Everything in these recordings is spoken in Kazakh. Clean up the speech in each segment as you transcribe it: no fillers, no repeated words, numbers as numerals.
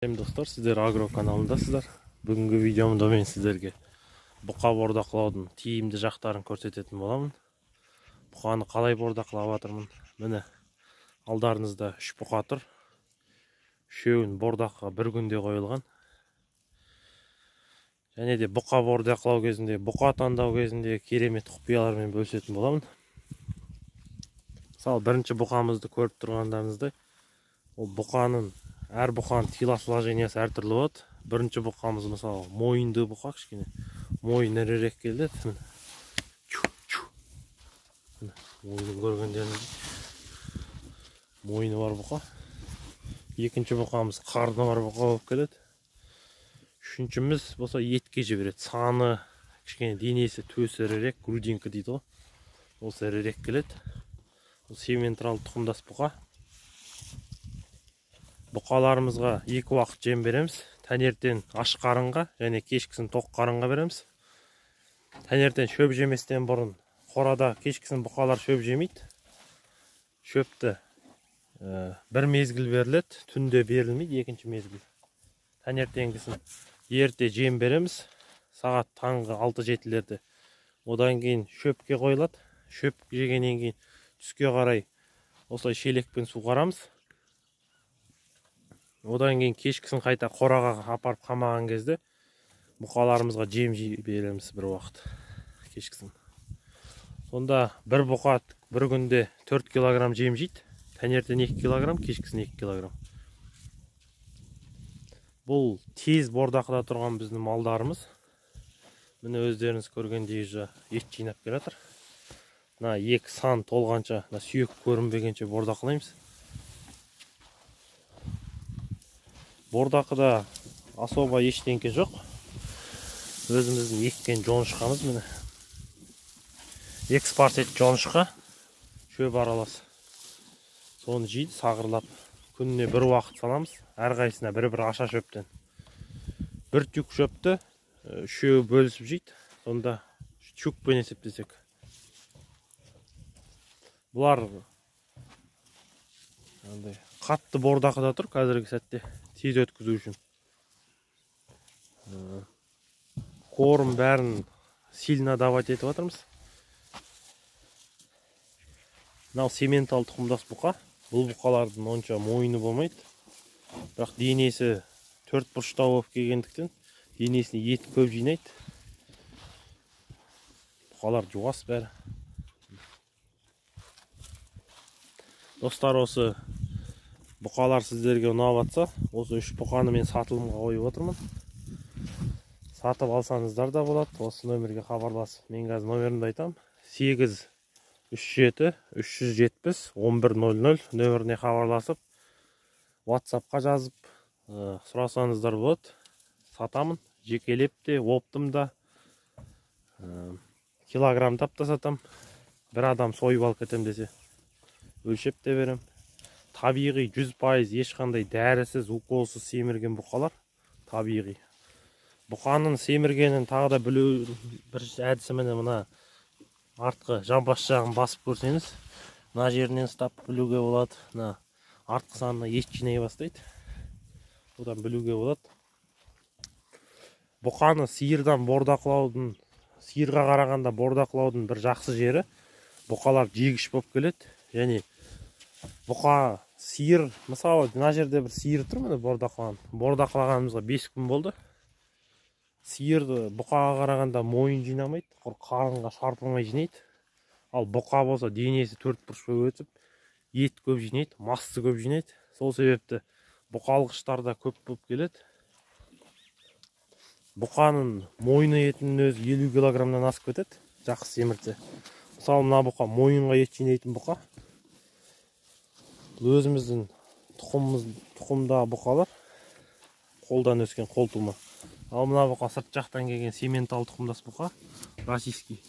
Достар, сіздер агро каналындасыздар. Бүгінгі видеомда мен сіздерге бұқа бордақылаудың тиімді жақтарын көрсететін боламын. Бұқаны қалай бордақылап жатырмын. Міне алдарыңызда 3 бұқа тұр. Үшеуін бордаққа бір күнде қойылған. Және де бұқа бордақылау кезінде, бұқа таңдау кезінде керемет құпиялармен бөлісетін боламын. Мысалы, бірінші бұқамызды көріп тұрғандарыңыздай, ол бұқаның әр бұқаның телосложениясы әртүрлі болады. Бірінші бұқамыз мысалы мойынды бұқа, кішкене мойын ірірек келеді. Мойнын көргендеріңіз мойны бар бұқа. Екінші бұқамыз қарны бар бұқа болып келеді. Үшіншіміз болса етке жібереді. Саны кішкене денесі төсі ірірек, грудинка дейді ғой. Осы ірірек келеді. Бұл сементрал тұқымдас бұқа. Бұқаларымызға 2 уақыт жем береміз. Таңертең аш қарынға және кешкісін тоқ қарынға береміз. Таңертең шөп жеместен бұрын қорада кешкісін бұқалар шөп жемейді. Шөпті бір мезгіл беріледі, түнде берілмейді, екінші мезгіл. Таңертеңгісін ерте жем береміз. Сағат таңғы 6-7-лерде. Одан кейін шөпке қойылады. Шөп жегеннен кейін түске қарай осылай шелекпен су қарамыз. Одан кейін кешкісін қайта қораға апарып қамаған кезде бұқаларымызға жем береміз бір уақыт кешкісін. Сонда бір бұқа бір күнде 4 килограмм жем жейді. Таңертең 2 килограмм, кешкісін 2 килограмм. Бұл тез бордақыда тұрған біздің малдарымыз. Міне өздеріңіз көргендей ет жинап келе жатыр. Мына 2 сан толғанша, сүйек көрінбегенше бордақылаймыз. Бордақыда особо ештеңке жоқ. Өзіміздің еккен жоңышқамыз міне. Экспорт ет жоңышқа. Шөп аралас. Соны жейді, сағырлап. Күніне бір уақыт саламыз. Әрқайсына бір-бір аша шөптен. Бір тюк шөпті үшеуі бөлісіп жейді. Сонда тюкпен есептесек. Бұлар қатты бордақыда тұр қазіргі сәтте. Тез өткізу үшін. Корм бәрін сильно давать етіп жатырмыз. Мынау сементал тұқымдас бұқа. Бұл бұқалардың онша мойыны болмайды. Бірақ денесі 4 бұрыштау болып келгендіктен денесіне ет көп жинайды. Бұқалар жуас бәрі. Достар, осы бұқалар сіздерге ұнап жатса, осы 3 бұқаны мен сатылымға қойып отырмын. Сатып алсаңыздар да болады. Осы нөмерге хабарласып, мен қазір нөмірімді айтам. 837-370-1100 нөміріне хабарласып, WhatsAppқа жазып сұрасаңыздар болады. Сатамын, жекелеп те, оптым да, килограмм тапта сатам. Бір адам сойып алып кетем десе, өлшеп те берем. Табиғи 100% ешқандай дәрісіз, уколсыз семірген бұқалар. Табиғи. Бұқаның семіргенін тағы да білу бір әдісі мына артқы жамбас жағын басып көрсеңіз, мына жерінен ұстап білуге болады. Артқы санына ет жинай бастайды. Одан білуге болады. Бұқаны сиырға қарағанда бордақылаудың бір жақсы жері, бұқалар жегіш болып келеді. Және бұқа сиыр, мысалы, мына жерде бір сиыр тұр, міне бордақылаған. Бордақылағанымызға 5 күн болды. Сиырды бұқаға қарағанда мойын жинамайды, қарынға шарпылмай жинайды. Ал бұқа болса денесі 4 бұрыш болып өтіп, ет көп жинайды, масты көп жинайды. Сол себепті бұқалғыштарда көп болып келеді. Бұқаның мойны етінің өзі 50 килограммнан асып кетеді, жақсы семіртсе. Мысалы, мына бұқа мойынға ет жинайтын бұқа. Өзіміздің тұқымда бұқалар, қолдан өскен қол тума. Ал мына бұқа сырт жақтан келген сементал тұқымдас бұқа, российский.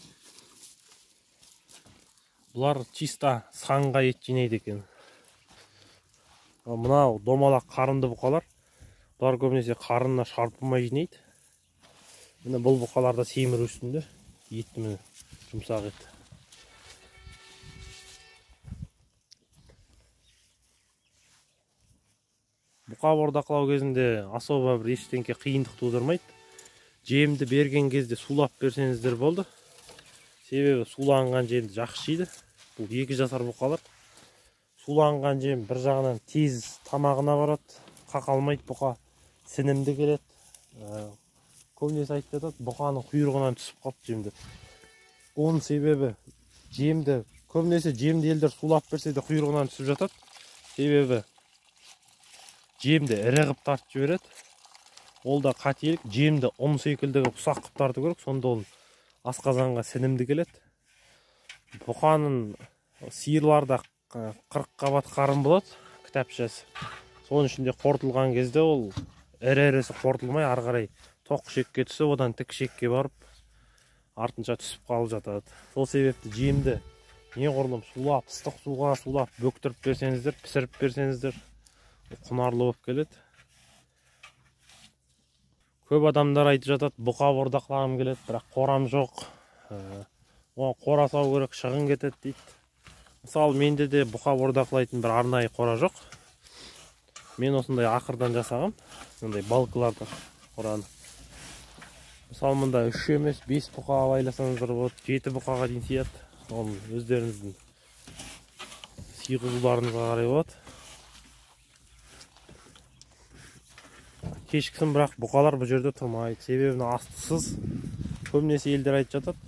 Бұлар чиста санға ет жинайды екен. Ал мынау домалақ қарынды бұқалар, бұлар көбінесе қарынына шарпылмай жинайды. Міне бұл бұқаларда семір үстінде, етті міне жұмсақ ет. Бұқа бордақылау кезінде особо бір ештеңке қиындық тудырмайды. Жемді берген кезде сулап берсеңіздер болды. Себебі суланған жемді жақсы жейді. Бұл 2 жасар бұқалар. Суланған жем бір жағынан тез тамағына барады, қақалмайды бұқа, сінімді келеді. Көбінесе айтып жатады, бұқаның құйрығынан түсіп қалды жемді. Оның себебі жемді, көбінесе жемді елдер сулап берсе де құйрығынан түсіп жатады. Себебі жемді ірі қып тартып жібереді. Ол да қателік, жемді ұн секілдігі ұсақ қып тарту керек, сонда ол асқазанға сінімді келеді. Бұқаның сиырларда 40 қабат қарын болады, кітапшасы. Соның ішінде қортылған кезде ол ірі-ірісі қортылмай, ары қарай тоқ шекке түсіп, одан тік шекке барып, артынша түсіп қалып жатады. Сол себепті жемді неғұрлым сулап, ыстық суға сулап, бөктіріп берсеңіздер, пісіріп берсеңіздер, құнарлы болып келеді. Көп адамдар айтып жатады, бұқа бордақылағым келеді, бірақ қорам жоқ. Қора сау керек, шығын кетеді дейді. Мысалы, менде де бұқа бордақылайтын бір арнайы қора жоқ. Мен осындай ақырдан жасағам, сондай балкыларды қораны. Мысалы, мұнда 3 емес 5 бұқа байласаңыздар болады, 7 бұқаға дейін сыяды. Ол өздеріңіздің сыйғызуларыңызға қарай болады. Кешкісін бірақ бұқалар бұл жерде тұрмайды. Себебі астысыз. Көбінесе елдер айтып жатады,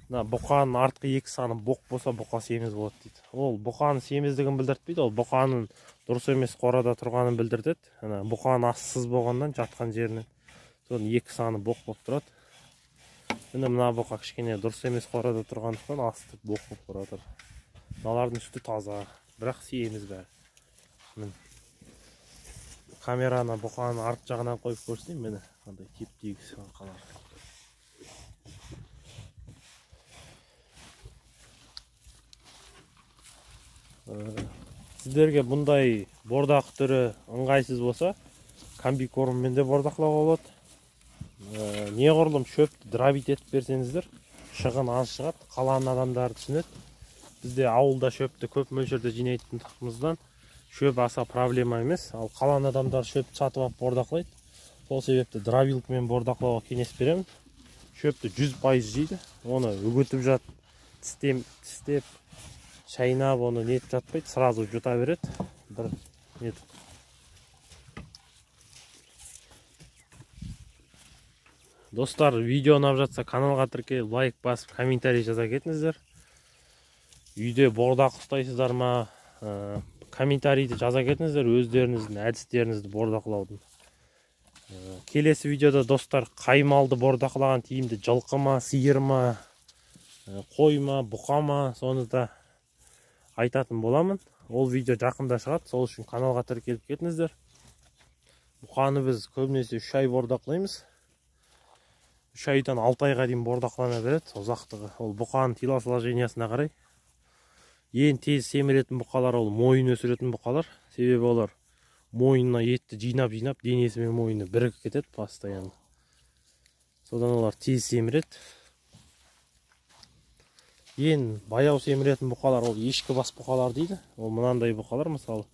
бұқаның артқы 2 саны боқ болса, бұқа семіз болады дейді. Ол бұқаның семіздігін білдіртпейді, ол бұқаның дұрыс емес қорада тұрғанын білдіртеді. Бұқаның астысыз болғаннан жатқан жерінен соның 2 саны боқ болып тұрады. Мына бұқа кішкене дұрыс емес қорада тұрғандықтан асты боқ болып тұрады. Мыналардың сүті таза, бірақ семіз бәрі. Камераны бұқаның арт жағынан қойып көрсетейін, мені қандай теп-тегіс қалар. Сіздерге бұндай бордақ түрі ыңғайсыз болса, комбикорммен де бордақлауға болады. Неғұрлым шөпті дробить етіп берсеңіздер, шығын аз шығады, қаланың адамдары түсінеді. Бізде ауылда шөпті көп мөлшерде жинайтындығымыздан шөп аса проблема емес. Ал қаланың адамдары шөпті сатып алып бордақлайды. Сол себепті дробилкамен бордақлауға кеңес беремін. Шөпті 100% жейді. Оны үгітіп жатып, тістеп, шайнап, оны нетіп жатпайды, сразу жұта береді. Бір нетіп. Достар, видео ұнап жатса, каналға тіркеліп, лайк басып, комментарий жаза кетіңіздер. Үйде бордақ ұстайсыздар ма, комментарийді жаза кетіңіздер, өздеріңіздің әдістеріңізді бордақлаудың. Келесі видеода достар, қай малды бордақлаған тиімді, жылқы ма, сиыр ма, қой ма, бұқа ма, соны да айтатын боламын. Ол видео жақында шығады, сол үшін каналға тіркеліп кетіңіздер. Бұқаны біз көбінесе 3 ай бордақлаймыз. 3 айдан 6 айға дейін бордақлана береді, ұзақтығы. Ол бұқаның телосложениясына қарай. Ең тез семіретін бұқалар ол мойын өсіретін бұқалар. Себебі олар мойнына етті жинап, денесі мен мойыны бірігіп кетеді постоянно. Содан олар тез семіреді. Ең баяу семіретін бұқалар ол ешкі бас бұқалар дейді. Ол мынандай бұқалар, мысалы,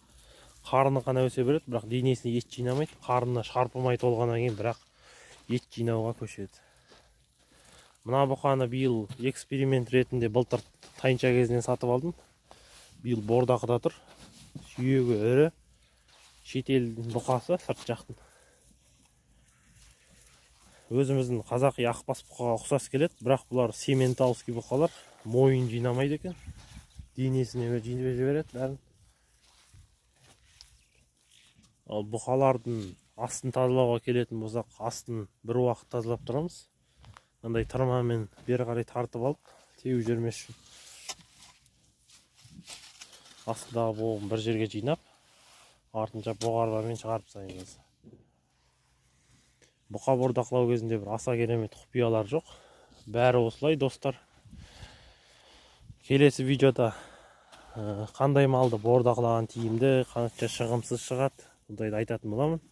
қарны қана өсе береді, бірақ денесіне ет жинамайды. Қарнына шарпымай толғаннан кейін бірақ ет жинауға көшеді. Мына бұқаны биыл эксперимент ретінде былтыр тайынша кезінен сатып алдым. Биыл бордақыда тұр. Сүйегі ірі. Шетелдің бұқасы, сырт жақтың. Өзіміздің қазақи ақбас бұқаға ұқсас келеді, бірақ бұлар сементалский бұқалар. Мойын жинамайды екен. Денесіне жинап жібереді бәрін. Ал бұқалардың астын тазалауға келетін болсақ, астын бір уақыт тазалап тұрамыз. Мындай тырмамен бері қарай тартып алып, теуіп жүрмес үшін. Астындағы боғын бір жерге жинап, артынша боғарбамен шығарып тастаймыз. Бұқа бордақлау кезінде бір аса керемет құпиялар жоқ. Бәрі осылай, достар. Келесі видеода қандай малды бордақлаған тиімді, қанша шығымсыз шығады, бұндайды айтатын боламын.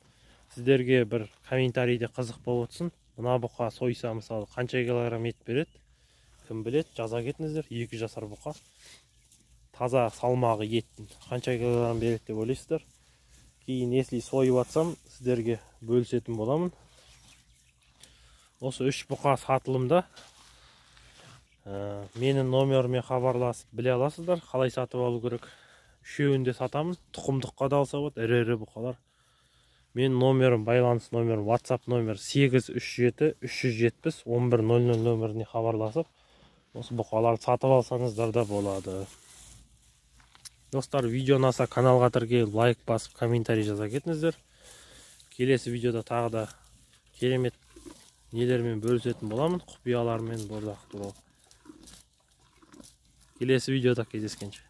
Сіздерге бір комментарийде қызық болып отырсын. Мына бұқа сойса, мысалы, қанша килограмм ет береді, кім біледі, жаза кетіңіздер. 2 жасар бұқа. Таза салмағы еттің қанша килограмм береді деп ойлайсыздар. кейін если сойып атсам сіздерге бөлісетін боламын. Осы 3 бұқа сатылымда. Менің номеріме хабарласып біле аласыздар, қалай сатып алу керек. Үшеуін де сатамын. Тұқымдыққа да алса болады, ірі бұқалар. Менің номерім, байланыс номерім, WhatsApp номер 837 370 1100 нөміріне хабарласып, осы бұқаларды сатып алсаңыздар да болады. Достар, видео ұнаса каналға тіркеліп, лайк басып, комментарий жаза кетіңіздер. Келесі видеода тағы да керемет нелермен бөлісетін боламын, құпиялармен бордақ туралы. Келесі видеода кездескенше.